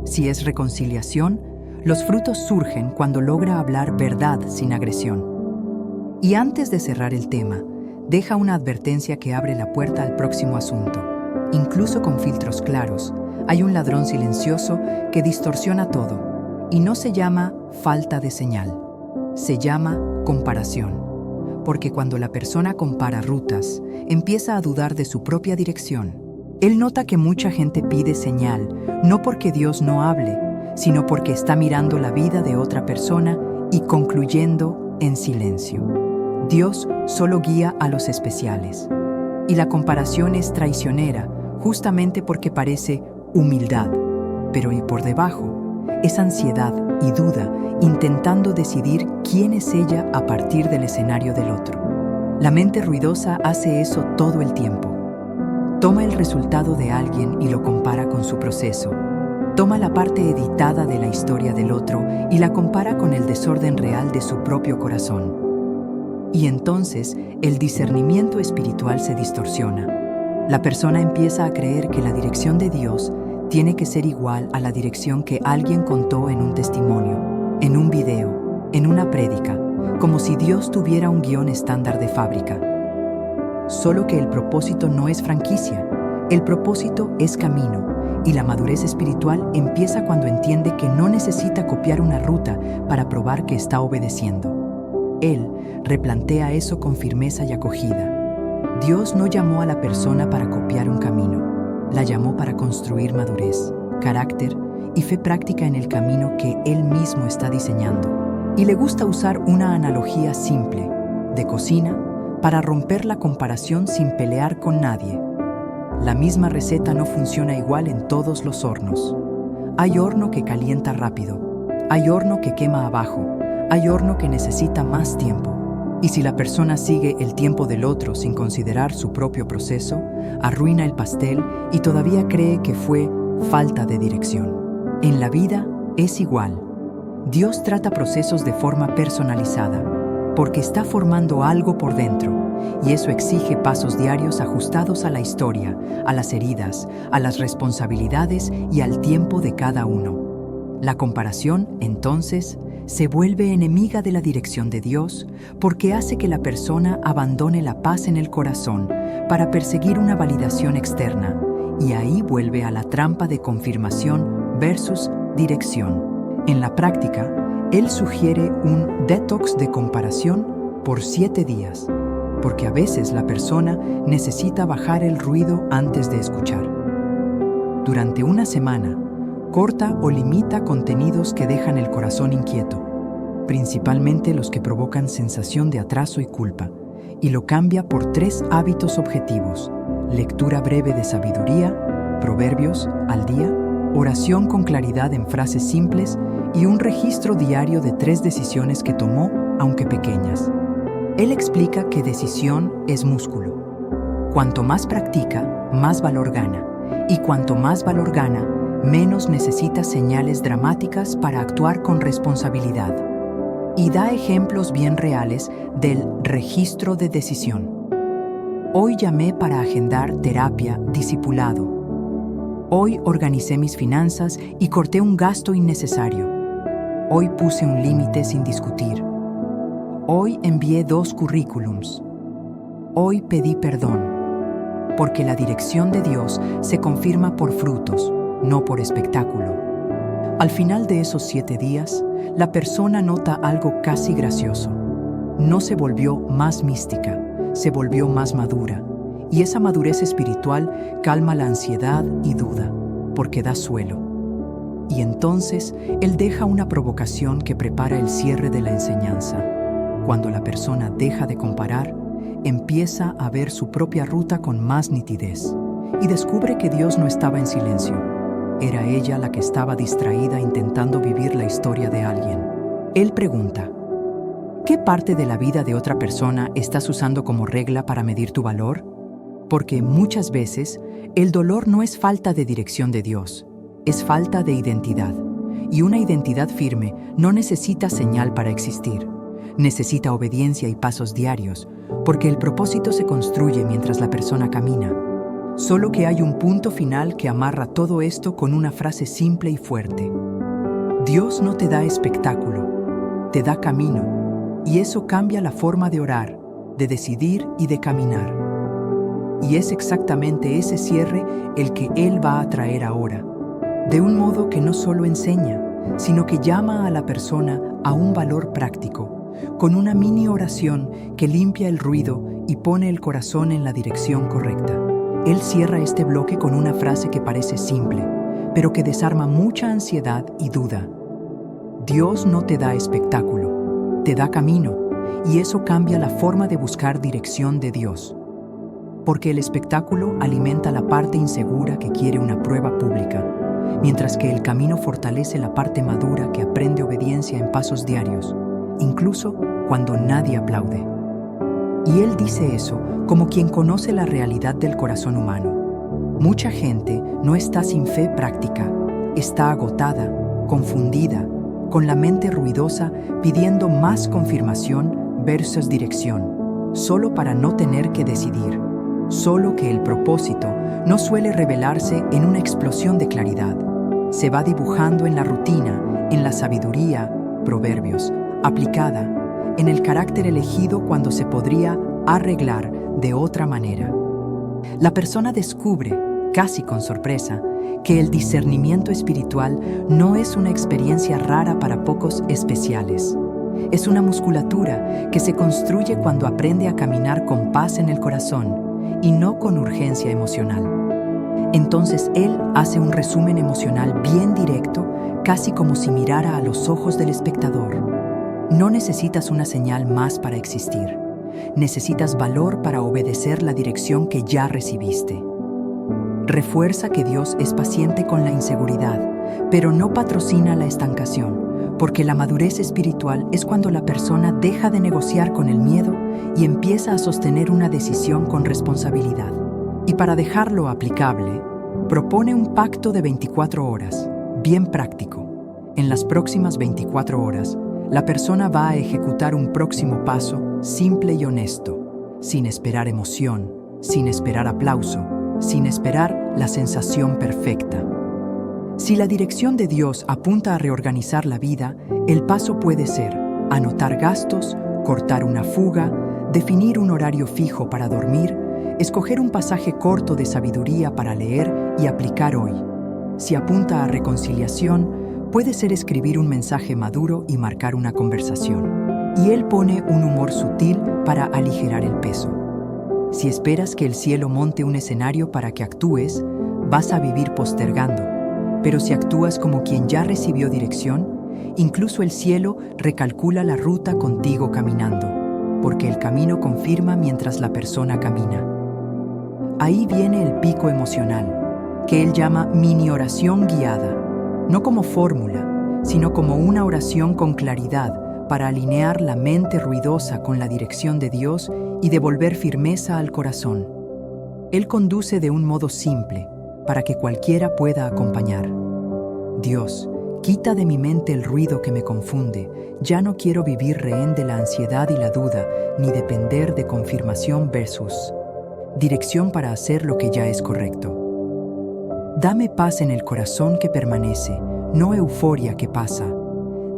Si es reconciliación, los frutos surgen cuando logra hablar verdad sin agresión. Y antes de cerrar el tema, deja una advertencia que abre la puerta al próximo asunto. Incluso con filtros claros, hay un ladrón silencioso que distorsiona todo, y no se llama falta de señal, se llama comparación. Porque cuando la persona compara rutas, empieza a dudar de su propia dirección. Él nota que mucha gente pide señal, no porque Dios no hable, sino porque está mirando la vida de otra persona y concluyendo en silencio. Dios solo guía a los especiales. Y la comparación es traicionera, justamente porque parece humildad, pero y por debajo es ansiedad y duda, intentando decidir quién es ella a partir del escenario del otro. La mente ruidosa hace eso todo el tiempo. Toma el resultado de alguien y lo compara con su proceso. Toma la parte editada de la historia del otro y la compara con el desorden real de su propio corazón. Y entonces el discernimiento espiritual se distorsiona. La persona empieza a creer que la dirección de Dios tiene que ser igual a la dirección que alguien contó en un testimonio, en un video, en una prédica, como si Dios tuviera un guión estándar de fábrica. Solo que el propósito no es franquicia, el propósito es camino, y la madurez espiritual empieza cuando entiende que no necesita copiar una ruta para probar que está obedeciendo. Él replantea eso con firmeza y acogida. Dios no llamó a la persona para copiar un camino, la llamó para construir madurez, carácter y fe práctica en el camino que Él mismo está diseñando. Y le gusta usar una analogía simple, de cocina, para romper la comparación sin pelear con nadie. La misma receta no funciona igual en todos los hornos. Hay horno que calienta rápido, hay horno que quema abajo, hay horno que necesita más tiempo. Y si la persona sigue el tiempo del otro sin considerar su propio proceso, arruina el pastel y todavía cree que fue falta de dirección. En la vida es igual. Dios trata procesos de forma personalizada, porque está formando algo por dentro, y eso exige pasos diarios ajustados a la historia, a las heridas, a las responsabilidades y al tiempo de cada uno. La comparación, entonces, se vuelve enemiga de la dirección de Dios porque hace que la persona abandone la paz en el corazón para perseguir una validación externa, y ahí vuelve a la trampa de confirmación versus dirección. En la práctica, él sugiere un detox de comparación por 7 días, porque a veces la persona necesita bajar el ruido antes de escuchar. Durante una semana, corta o limita contenidos que dejan el corazón inquieto, principalmente los que provocan sensación de atraso y culpa, y lo cambia por 3 hábitos objetivos: lectura breve de sabiduría, proverbios al día, oración con claridad en frases simples y un registro diario de 3 decisiones que tomó, aunque pequeñas. Él explica que decisión es músculo. Cuanto más practica, más valor gana, y cuanto más valor gana, menos necesita señales dramáticas para actuar con responsabilidad. Y da ejemplos bien reales del registro de decisión. Hoy llamé para agendar terapia, discipulado. Hoy organicé mis finanzas y corté un gasto innecesario. Hoy puse un límite sin discutir. Hoy envié 2 currículums. Hoy pedí perdón. Porque la dirección de Dios se confirma por frutos, no por espectáculo. Al final de esos 7 días, la persona nota algo casi gracioso. No se volvió más mística, se volvió más madura. Y esa madurez espiritual calma la ansiedad y duda, porque da suelo. Y entonces, él deja una provocación que prepara el cierre de la enseñanza. Cuando la persona deja de comparar, empieza a ver su propia ruta con más nitidez y descubre que Dios no estaba en silencio. Era ella la que estaba distraída intentando vivir la historia de alguien. Él pregunta: ¿qué parte de la vida de otra persona estás usando como regla para medir tu valor? Porque muchas veces el dolor no es falta de dirección de Dios, es falta de identidad. Y una identidad firme no necesita señal para existir. Necesita obediencia y pasos diarios, porque el propósito se construye mientras la persona camina. Solo que hay un punto final que amarra todo esto con una frase simple y fuerte. Dios no te da espectáculo, te da camino, y eso cambia la forma de orar, de decidir y de caminar. Y es exactamente ese cierre el que Él va a traer ahora, de un modo que no solo enseña, sino que llama a la persona a un valor práctico, con una mini oración que limpia el ruido y pone el corazón en la dirección correcta. Él cierra este bloque con una frase que parece simple, pero que desarma mucha ansiedad y duda. Dios no te da espectáculo, te da camino, y eso cambia la forma de buscar dirección de Dios. Porque el espectáculo alimenta la parte insegura que quiere una prueba pública, mientras que el camino fortalece la parte madura que aprende obediencia en pasos diarios, incluso cuando nadie aplaude. Y él dice eso como quien conoce la realidad del corazón humano. Mucha gente no está sin fe práctica, está agotada, confundida, con la mente ruidosa pidiendo más confirmación versus dirección, solo para no tener que decidir. Solo que el propósito no suele revelarse en una explosión de claridad. Se va dibujando en la rutina, en la sabiduría, proverbios, aplicada, en el carácter elegido cuando se podría arreglar de otra manera. La persona descubre, casi con sorpresa, que el discernimiento espiritual no es una experiencia rara para pocos especiales. Es una musculatura que se construye cuando aprende a caminar con paz en el corazón y no con urgencia emocional. Entonces él hace un resumen emocional bien directo, casi como si mirara a los ojos del espectador. No necesitas una señal más para existir. Necesitas valor para obedecer la dirección que ya recibiste. Refuerza que Dios es paciente con la inseguridad, pero no patrocina la estancación, porque la madurez espiritual es cuando la persona deja de negociar con el miedo y empieza a sostener una decisión con responsabilidad. Y para dejarlo aplicable, propone un pacto de 24 horas, bien práctico. En las próximas 24 horas, la persona va a ejecutar un próximo paso simple y honesto, sin esperar emoción, sin esperar aplauso, sin esperar la sensación perfecta. Si la dirección de Dios apunta a reorganizar la vida, el paso puede ser anotar gastos, cortar una fuga, definir un horario fijo para dormir, escoger un pasaje corto de sabiduría para leer y aplicar hoy. Si apunta a reconciliación, puede ser escribir un mensaje maduro y marcar una conversación. Y Él pone un humor sutil para aligerar el peso. Si esperas que el cielo monte un escenario para que actúes, vas a vivir postergando. Pero si actúas como quien ya recibió dirección, incluso el cielo recalcula la ruta contigo caminando, porque el camino confirma mientras la persona camina. Ahí viene el pico emocional, que él llama mini oración guiada, no como fórmula, sino como una oración con claridad para alinear la mente ruidosa con la dirección de Dios y devolver firmeza al corazón. Él conduce de un modo simple, para que cualquiera pueda acompañar. Dios, quita de mi mente el ruido que me confunde. Ya no quiero vivir rehén de la ansiedad y la duda, ni depender de confirmación versus dirección para hacer lo que ya es correcto. Dame paz en el corazón que permanece, no euforia que pasa.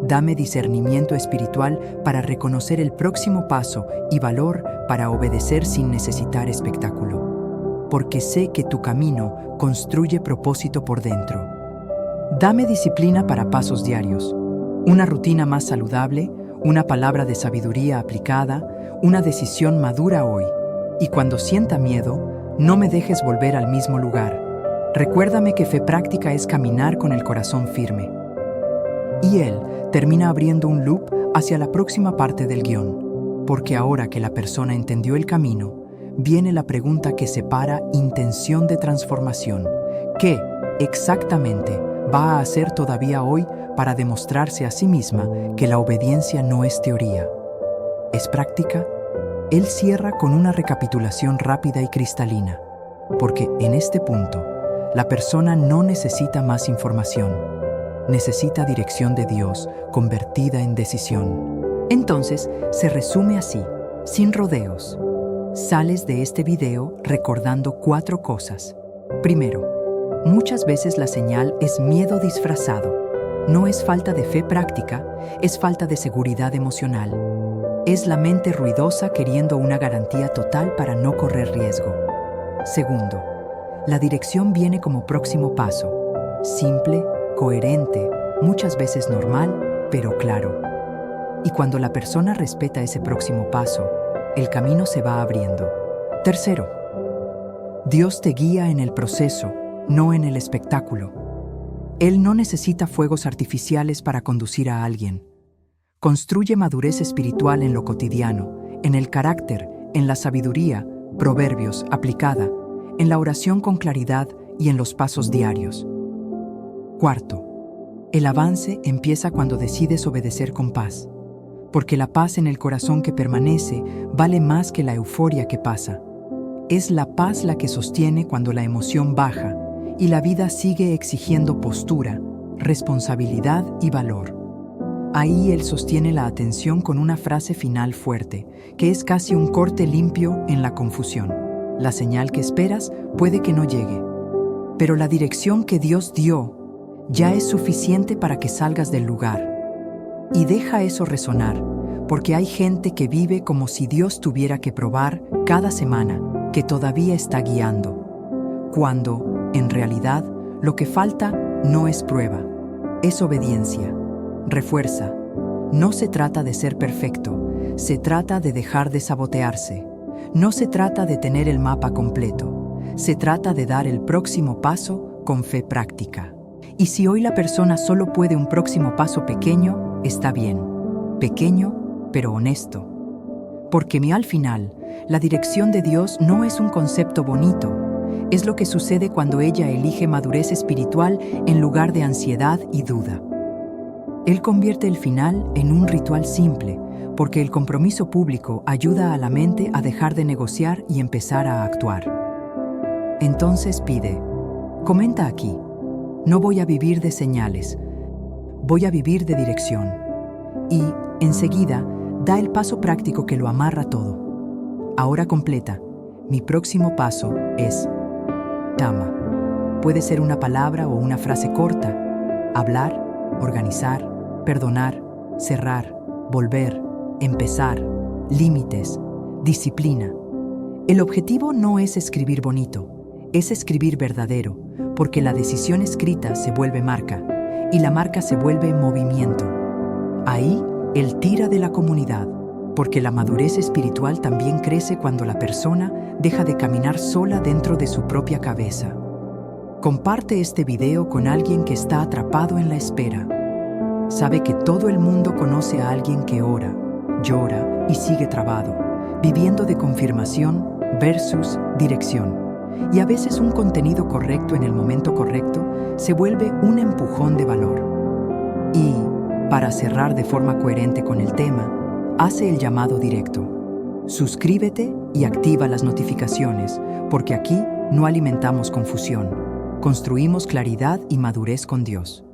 Dame discernimiento espiritual para reconocer el próximo paso y valor para obedecer sin necesitar espectáculo. Porque sé que tu camino construye propósito por dentro. Dame disciplina para pasos diarios, una rutina más saludable, una palabra de sabiduría aplicada, una decisión madura hoy. Y cuando sienta miedo, no me dejes volver al mismo lugar. Recuérdame que fe práctica es caminar con el corazón firme. Y él termina abriendo un loop hacia la próxima parte del guión, porque ahora que la persona entendió el camino, viene la pregunta que separa intención de transformación. ¿Qué exactamente va a hacer todavía hoy para demostrarse a sí misma que la obediencia no es teoría? ¿Es práctica? Él cierra con una recapitulación rápida y cristalina, porque en este punto, la persona no necesita más información. Necesita dirección de Dios convertida en decisión. Entonces, se resume así, sin rodeos. Sales de este video recordando 4 cosas. Primero, muchas veces la señal es miedo disfrazado. No es falta de fe práctica, es falta de seguridad emocional. Es la mente ruidosa queriendo una garantía total para no correr riesgo. Segundo, la dirección viene como próximo paso, simple, coherente, muchas veces normal, pero claro. Y cuando la persona respeta ese próximo paso, el camino se va abriendo. Tercero, Dios te guía en el proceso, no en el espectáculo. Él no necesita fuegos artificiales para conducir a alguien. Construye madurez espiritual en lo cotidiano, en el carácter, en la sabiduría, proverbios, aplicada, en la oración con claridad y en los pasos diarios. Cuarto, el avance empieza cuando decides obedecer con paz, porque la paz en el corazón que permanece vale más que la euforia que pasa. Es la paz la que sostiene cuando la emoción baja y la vida sigue exigiendo postura, responsabilidad y valor. Ahí él sostiene la atención con una frase final fuerte, que es casi un corte limpio en la confusión. La señal que esperas puede que no llegue, pero la dirección que Dios dio ya es suficiente para que salgas del lugar. Y deja eso resonar, porque hay gente que vive como si Dios tuviera que probar cada semana que todavía está guiando, cuando, en realidad, lo que falta no es prueba, es obediencia. Refuerza. No se trata de ser perfecto, se trata de dejar de sabotearse. No se trata de tener el mapa completo, se trata de dar el próximo paso con fe práctica. Y si hoy la persona solo puede un próximo paso pequeño, está bien. Pequeño, pero honesto. Porque al final, la dirección de Dios no es un concepto bonito, es lo que sucede cuando ella elige madurez espiritual en lugar de ansiedad y duda. Él convierte el final en un ritual simple, porque el compromiso público ayuda a la mente a dejar de negociar y empezar a actuar. Entonces pide, comenta aquí, no voy a vivir de señales, voy a vivir de dirección. Y, enseguida, da el paso práctico que lo amarra todo. Ahora completa, mi próximo paso es Tama. Puede ser una palabra o una frase corta, hablar, organizar, perdonar, cerrar, volver, empezar, límites, disciplina. El objetivo no es escribir bonito, es escribir verdadero, porque la decisión escrita se vuelve marca y la marca se vuelve movimiento. Ahí, él tira de la comunidad, porque la madurez espiritual también crece cuando la persona deja de caminar sola dentro de su propia cabeza. Comparte este video con alguien que está atrapado en la espera. Sabe que todo el mundo conoce a alguien que ora, llora y sigue trabado, viviendo de confirmación versus dirección. Y a veces un contenido correcto en el momento correcto se vuelve un empujón de valor. Y, para cerrar de forma coherente con el tema, hace el llamado directo. Suscríbete y activa las notificaciones, porque aquí no alimentamos confusión, construimos claridad y madurez con Dios.